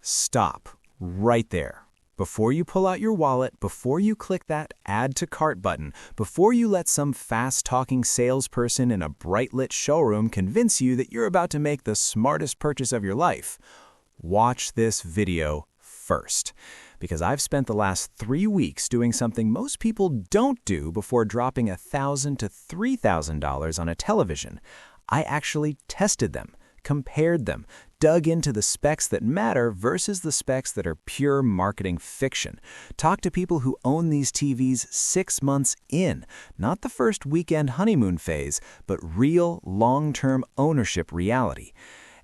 Stop right there. Before you pull out your wallet, before you click that Add to Cart button, before you let some fast-talking salesperson in a bright-lit showroom convince you that you're about to make the smartest purchase of your life, watch this video first. Because I've spent the last 3 weeks doing something most people don't do before dropping $1,000 to $3,000 on a television. I actually tested them, compared them, dug into the specs that matter versus the specs that are pure marketing fiction. Talked to people who own these TVs 6 months in, not the first weekend honeymoon phase, but real long-term ownership reality.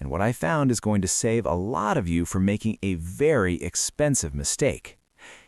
And what I found is going to save a lot of you from making a very expensive mistake.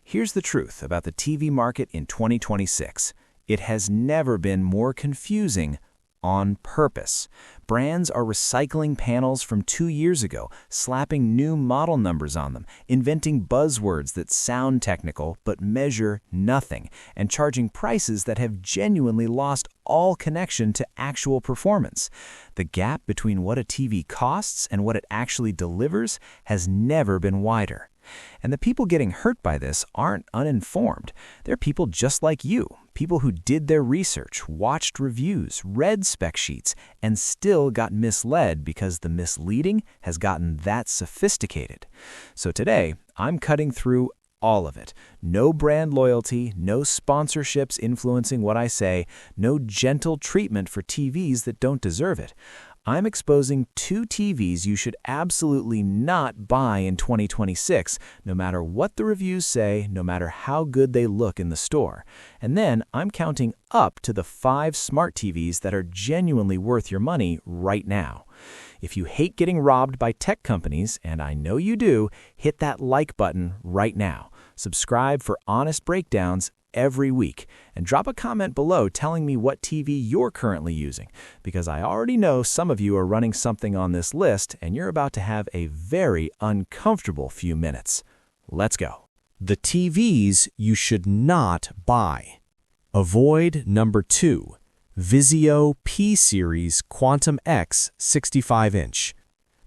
Here's the truth about the TV market in 2026. It has never been more confusing on purpose. Brands are recycling panels from 2 years ago, slapping new model numbers on them, inventing buzzwords that sound technical but measure nothing, and charging prices that have genuinely lost all connection to actual performance. The gap between what a TV costs and what it actually delivers has never been wider. And the people getting hurt by this aren't uninformed. They're people just like you, people who did their research, watched reviews, read spec sheets, and still got misled because the misleading has gotten that sophisticated. So today, I'm cutting through all of it. No brand loyalty, no sponsorships influencing what I say, no gentle treatment for TVs that don't deserve it. I'm exposing 2 TVs you should absolutely not buy in 2026, no matter what the reviews say, no matter how good they look in the store. And then I'm counting up to the 5 smart TVs that are genuinely worth your money right now. If you hate getting robbed by tech companies, and I know you do, hit that like button right now. Subscribe for honest breakdowns every week, and drop a comment below telling me what TV you're currently using, because I already know some of you are running something on this list and you're about to have a very uncomfortable few minutes. Let's go. The TVs you should not buy. Avoid number 2, Vizio P-Series Quantum X 65-inch.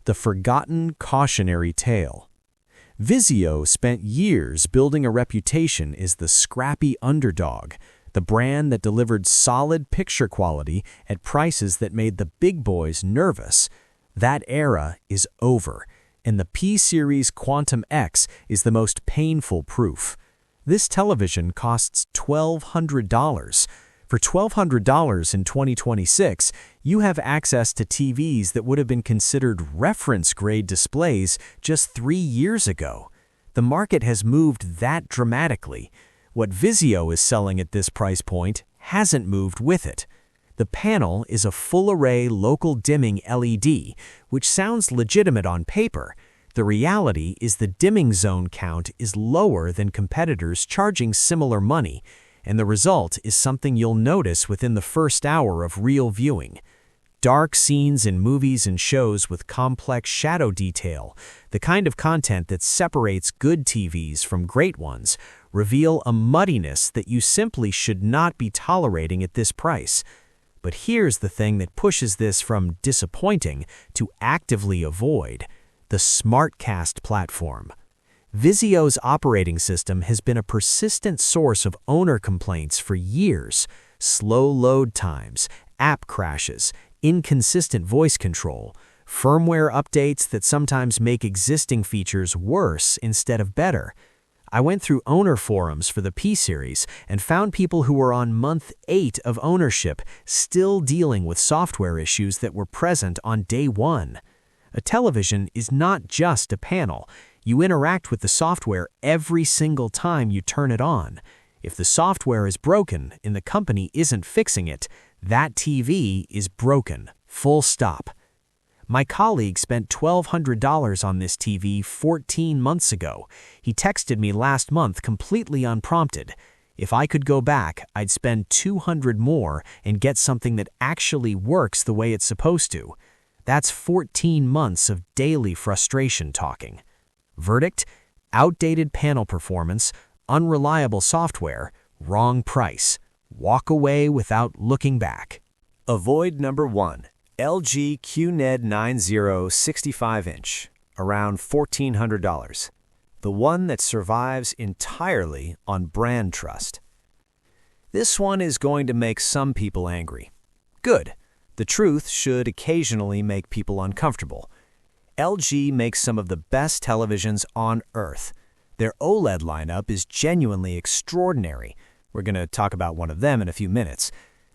The forgotten cautionary tale. Vizio spent years building a reputation as the scrappy underdog, the brand that delivered solid picture quality at prices that made the big boys nervous. That era is over, and the P-Series Quantum X is the most painful proof. This television costs $1,200. For $1,200 in 2026, you have access to TVs that would have been considered reference-grade displays just 3 years ago. The market has moved that dramatically. What Vizio is selling at this price point hasn't moved with it. The panel is a full-array local dimming LED, which sounds legitimate on paper. The reality is the dimming zone count is lower than competitors charging similar money, and the result is something you'll notice within the first hour of real viewing. Dark scenes in movies and shows with complex shadow detail, the kind of content that separates good TVs from great ones, reveal a muddiness that you simply should not be tolerating at this price. But here's the thing that pushes this from disappointing to actively avoid: the SmartCast platform. Vizio's operating system has been a persistent source of owner complaints for years. Slow load times, app crashes, inconsistent voice control, firmware updates that sometimes make existing features worse instead of better. I went through owner forums for the P-Series and found people who were on month 8 of ownership still dealing with software issues that were present on day 1. A television is not just a panel. You interact with the software every single time you turn it on. If the software is broken and the company isn't fixing it, that TV is broken. Full stop. My colleague spent $1,200 on this TV 14 months ago. He texted me last month completely unprompted. If I could go back, I'd spend $200 more and get something that actually works the way it's supposed to. That's 14 months of daily frustration talking. Verdict: outdated panel performance, unreliable software, wrong price. Walk away without looking back. Avoid number 1, LG QLED 90 65-inch. around $1,400. The one that survives entirely on brand trust. This one is going to make some people angry. Good. The truth should occasionally make people uncomfortable. LG makes some of the best televisions on Earth. Their OLED lineup is genuinely extraordinary. We're going to talk about one of them in a few minutes.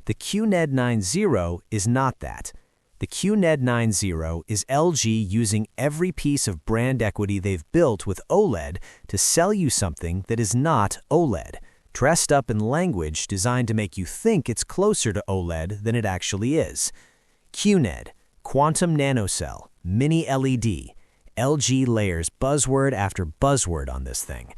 The QLED 9.0 is not that. The QLED 9.0 is LG using every piece of brand equity they've built with OLED to sell you something that is not OLED, dressed up in language designed to make you think it's closer to OLED than it actually is. QLED, Quantum Nanocell, Mini LED. LG layers buzzword after buzzword on this thing.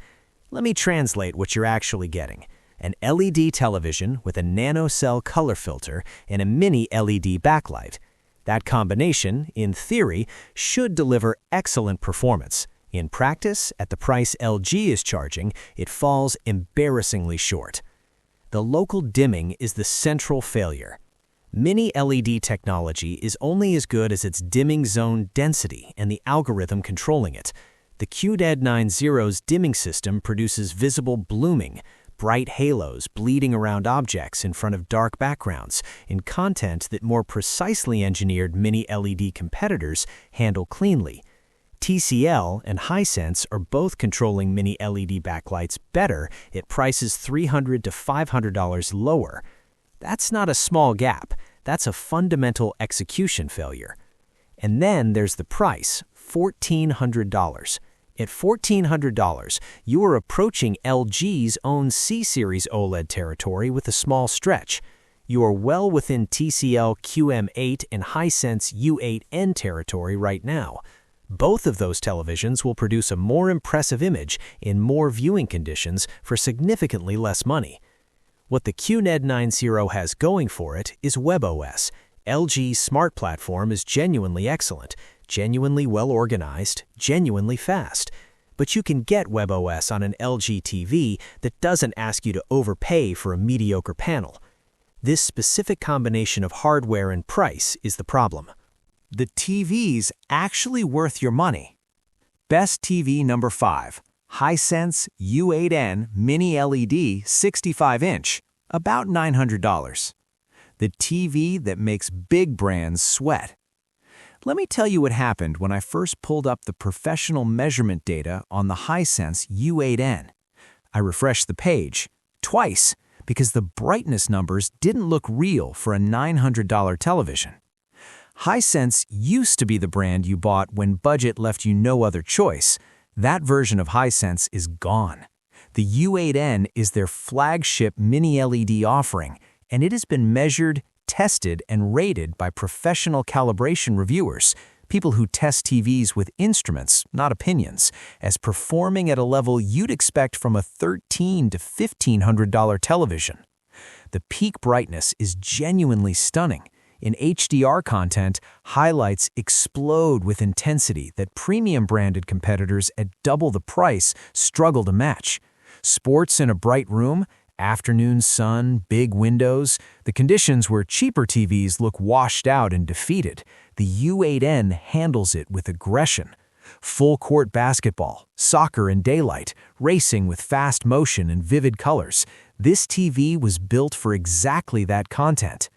Let me translate what you're actually getting. An LED television with a nanocell color filter and a mini LED backlight. That combination, in theory, should deliver excellent performance. In practice, at the price LG is charging, it falls embarrassingly short. The local dimming is the central failure. Mini LED technology is only as good as its dimming zone density and the algorithm controlling it. The QLED 9.0's dimming system produces visible blooming, bright halos bleeding around objects in front of dark backgrounds, in content that more precisely engineered Mini LED competitors handle cleanly. TCL and Hisense are both controlling Mini LED backlights better at prices $300 to $500 lower. That's not a small gap. That's a fundamental execution failure. And then there's the price, $1,400. At $1,400, you are approaching LG's own C-Series OLED territory with a small stretch. You are well within TCL QM8 and Hisense U8N territory right now. Both of those televisions will produce a more impressive image in more viewing conditions for significantly less money. What the QLED 9.0 has going for it is WebOS. LG's smart platform is genuinely excellent, genuinely well-organized, genuinely fast. But you can get WebOS on an LG TV that doesn't ask you to overpay for a mediocre panel. This specific combination of hardware and price is the problem. The TV's actually worth your money. Best TV number 5. Hisense U8N Mini LED 65-inch, about $900. The TV that makes big brands sweat. Let me tell you what happened when I first pulled up the professional measurement data on the Hisense U8N. I refreshed the page twice because the brightness numbers didn't look real for a $900 television. Hisense used to be the brand you bought when budget left you no other choice. That version of Hisense is gone. The U8N is their flagship mini LED offering, and it has been measured, tested, and rated by professional calibration reviewers, people who test TVs with instruments, not opinions, as performing at a level you'd expect from a $1,300 to $1,500 television. The peak brightness is genuinely stunning. In HDR content, highlights explode with intensity that premium-branded competitors at double the price struggle to match. Sports in a bright room, afternoon sun, big windows, the conditions where cheaper TVs look washed out and defeated. The U8N handles it with aggression. Full-court basketball, soccer in daylight, racing with fast motion and vivid colors. This TV was built for exactly that content.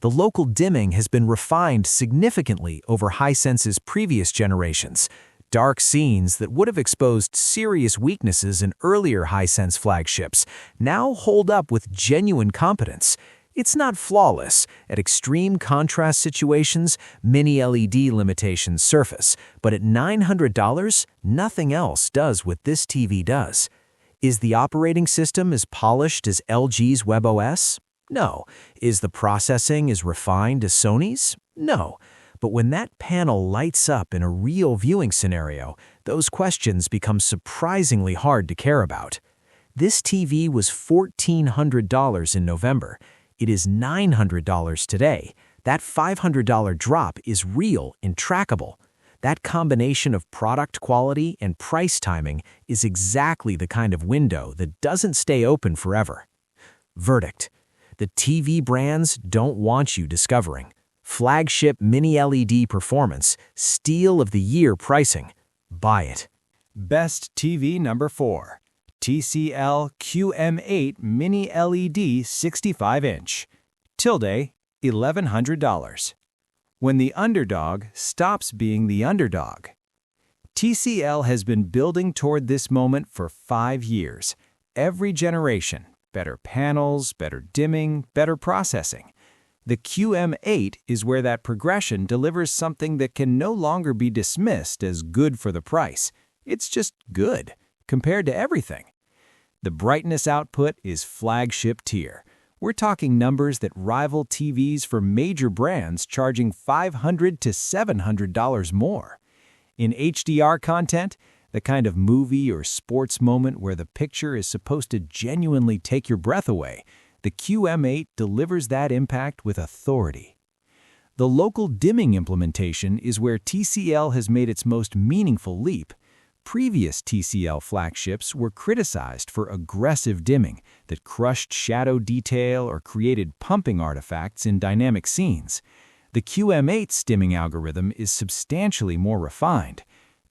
The local dimming has been refined significantly over Hisense's previous generations. Dark scenes that would have exposed serious weaknesses in earlier Hisense flagships now hold up with genuine competence. It's not flawless. At extreme contrast situations, mini LED limitations surface, but at $900, nothing else does what this TV does. Is the operating system as polished as LG's WebOS? No. Is the processing as refined as Sony's? No. But when that panel lights up in a real viewing scenario, those questions become surprisingly hard to care about. This TV was $1,400 in November. It is $900 today. That $500 drop is real and trackable. That combination of product quality and price timing is exactly the kind of window that doesn't stay open forever. Verdict: the TV brands don't want you discovering. Flagship mini LED performance, steal of the year pricing. Buy it. Best TV number 4. TCL QM8 Mini LED 65-inch. Tilde, $1,100. When the underdog stops being the underdog. TCL has been building toward this moment for 5 years. Every generation, better panels, better dimming, better processing. The QM8 is where that progression delivers something that can no longer be dismissed as good for the price. It's just good, compared to everything. The brightness output is flagship tier. We're talking numbers that rival TVs for major brands charging $500 to $700 more. In HDR content, the kind of movie or sports moment where the picture is supposed to genuinely take your breath away, the QM8 delivers that impact with authority. The local dimming implementation is where TCL has made its most meaningful leap. Previous TCL flagships were criticized for aggressive dimming that crushed shadow detail or created pumping artifacts in dynamic scenes. The QM8's dimming algorithm is substantially more refined.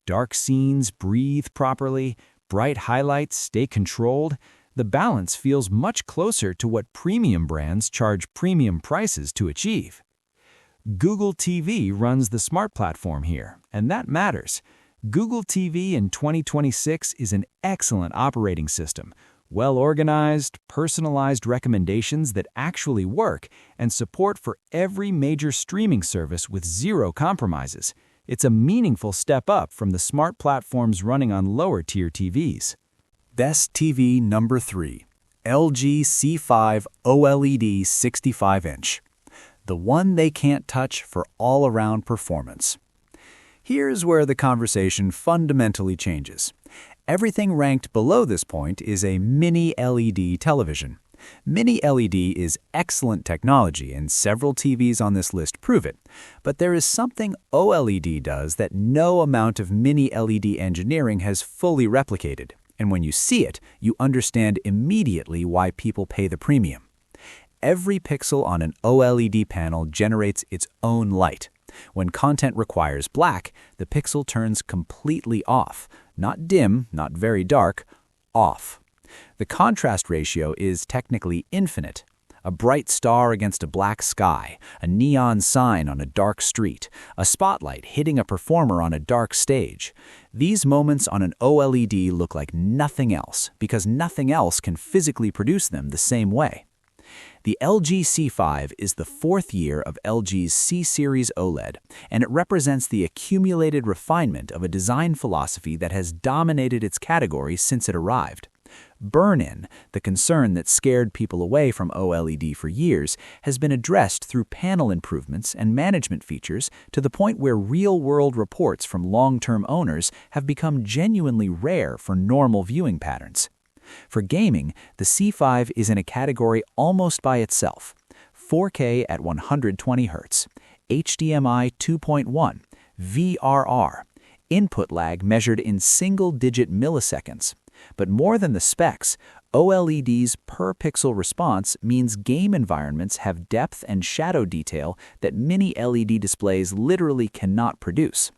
Dark scenes breathe properly, bright highlights stay controlled. The balance feels much closer to what premium brands charge premium prices to achieve. Google TV runs the Smart platform here, and that matters. Google TV in 2026 is an excellent operating system, well-organized, personalized recommendations that actually work, and support for every major streaming service with zero compromises. It's a meaningful step up from the Smart platforms running on lower-tier TVs. Best TV number 3. LG C5 OLED 65-inch. The one they can't touch for all-around performance. Here's where the conversation fundamentally changes. Everything ranked below this point is a Mini LED television. Mini LED is excellent technology, and several TVs on this list prove it. But there is something OLED does that no amount of Mini LED engineering has fully replicated. And when you see it, you understand immediately why people pay the premium. Every pixel on an OLED panel generates its own light. When content requires black, the pixel turns completely off. Not dim, not very dark, off. The contrast ratio is technically infinite. A bright star against a black sky, a neon sign on a dark street, a spotlight hitting a performer on a dark stage. These moments on an OLED look like nothing else because nothing else can physically produce them the same way. The LG C5 is the 4th year of LG's C-Series OLED, and it represents the accumulated refinement of a design philosophy that has dominated its category since it arrived. Burn-in, the concern that scared people away from OLED for years, has been addressed through panel improvements and management features to the point where real-world reports from long-term owners have become genuinely rare for normal viewing patterns. For gaming, the C5 is in a category almost by itself. 4K at 120 Hz, HDMI 2.1, VRR, input lag measured in single-digit milliseconds. But more than the specs, OLED's per-pixel response means game environments have depth and shadow detail that Mini LED displays literally cannot produce.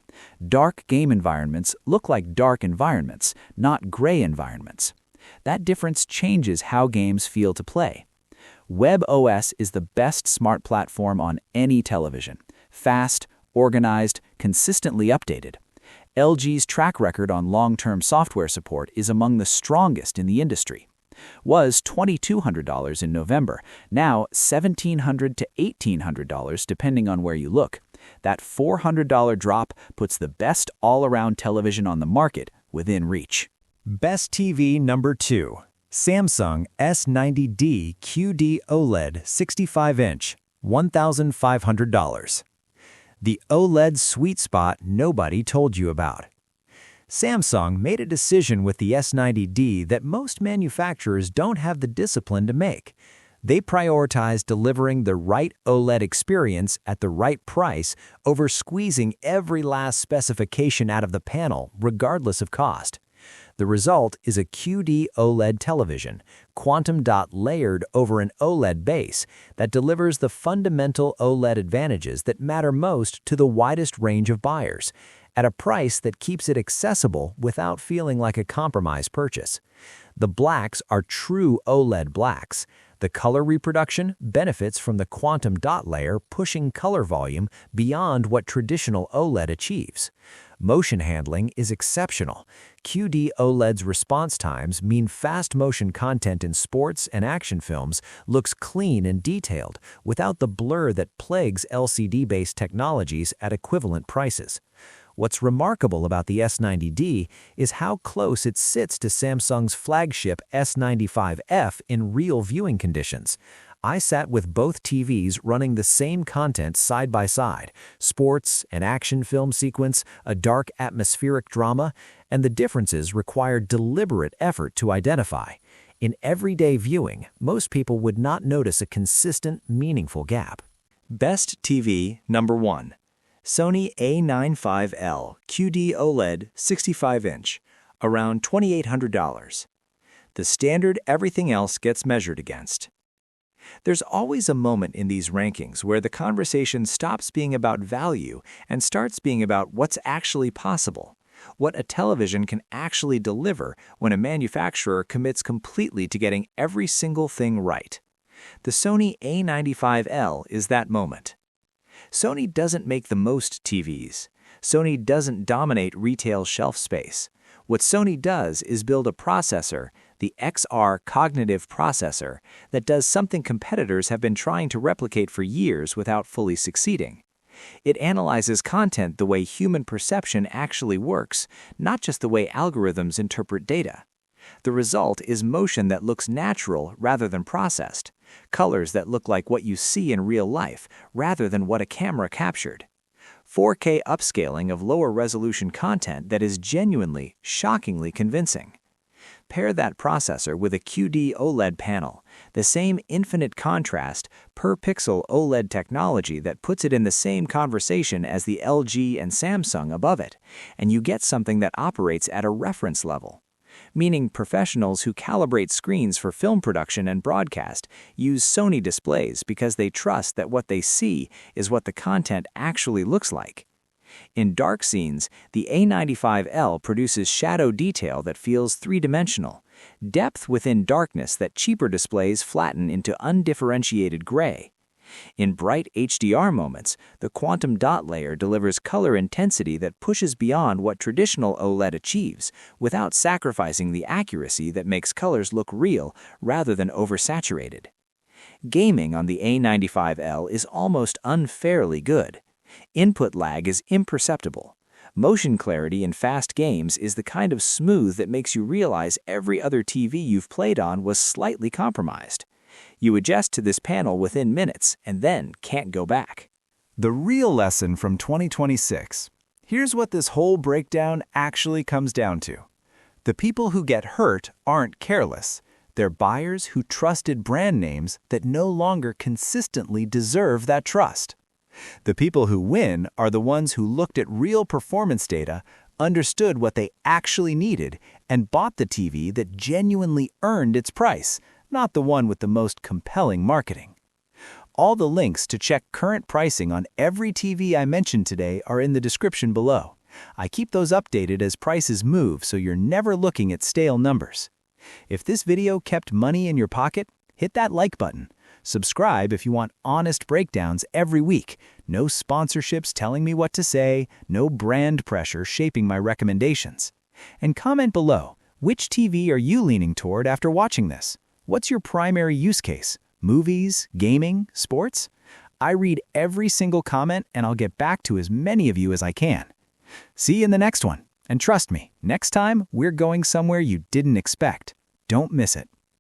Dark game environments look like dark environments, not gray environments. That difference changes how games feel to play. WebOS is the best smart platform on any television. Fast, organized, consistently updated. LG's track record on long-term software support is among the strongest in the industry. Was $2,200 in November, now $1,700 to $1,800 depending on where you look. That $400 drop puts the best all-around television on the market within reach. Best TV number 2. Samsung S90D QD OLED 65-inch, $1,500. The OLED sweet spot nobody told you about. Samsung made a decision with the S90D that most manufacturers don't have the discipline to make. They prioritize delivering the right OLED experience at the right price over squeezing every last specification out of the panel, regardless of cost. The result is a QD OLED television, quantum dot layered over an OLED base, that delivers the fundamental OLED advantages that matter most to the widest range of buyers. at a price that keeps it accessible without feeling like a compromise purchase. The blacks are true OLED blacks. The color reproduction benefits from the quantum dot layer pushing color volume beyond what traditional OLED achieves. Motion handling is exceptional. QD OLED's response times mean fast motion content in sports and action films looks clean and detailed without the blur that plagues LCD-based technologies at equivalent prices. What's remarkable about the S90D is how close it sits to Samsung's flagship S95F in real viewing conditions. I sat with both TVs running the same content side by side, sports, an action film sequence, a dark atmospheric drama, and the differences required deliberate effort to identify. In everyday viewing, most people would not notice a consistent, meaningful gap. Best TV number 1. Sony A95L QD OLED 65-inch, around $2,800. The standard everything else gets measured against. There's always a moment in these rankings where the conversation stops being about value and starts being about what's actually possible, what a television can actually deliver when a manufacturer commits completely to getting every single thing right. The Sony A95L is that moment. Sony doesn't make the most TVs. Sony doesn't dominate retail shelf space. What Sony does is build a processor, the XR cognitive processor, that does something competitors have been trying to replicate for years without fully succeeding. It analyzes content the way human perception actually works, not just the way algorithms interpret data. The result is motion that looks natural rather than processed, colors that look like what you see in real life rather than what a camera captured, 4K upscaling of lower resolution content that is genuinely, shockingly convincing. Pair that processor with a QD OLED panel, the same infinite contrast, per-pixel OLED technology that puts it in the same conversation as the LG and Samsung above it, and you get something that operates at a reference level. Meaning professionals who calibrate screens for film production and broadcast use Sony displays because they trust that what they see is what the content actually looks like. In dark scenes, the A95L produces shadow detail that feels three-dimensional, depth within darkness that cheaper displays flatten into undifferentiated gray. In bright HDR moments, the quantum dot layer delivers color intensity that pushes beyond what traditional OLED achieves, without sacrificing the accuracy that makes colors look real rather than oversaturated. Gaming on the A95L is almost unfairly good. Input lag is imperceptible. Motion clarity in fast games is the kind of smooth that makes you realize every other TV you've played on was slightly compromised. You adjust to this panel within minutes and then can't go back. The real lesson from 2026. Here's what this whole breakdown actually comes down to. The people who get hurt aren't careless. They're buyers who trusted brand names that no longer consistently deserve that trust. The people who win are the ones who looked at real performance data, understood what they actually needed, and bought the TV that genuinely earned its price, not the one with the most compelling marketing. All the links to check current pricing on every TV I mentioned today are in the description below. I keep those updated as prices move so you're never looking at stale numbers. If this video kept money in your pocket, hit that like button. Subscribe if you want honest breakdowns every week. No sponsorships telling me what to say, no brand pressure shaping my recommendations. And comment below, which TV are you leaning toward after watching this? What's your primary use case? Movies, gaming, sports? I read every single comment and I'll get back to as many of you as I can. See you in the next one. And trust me, next time we're going somewhere you didn't expect. Don't miss it.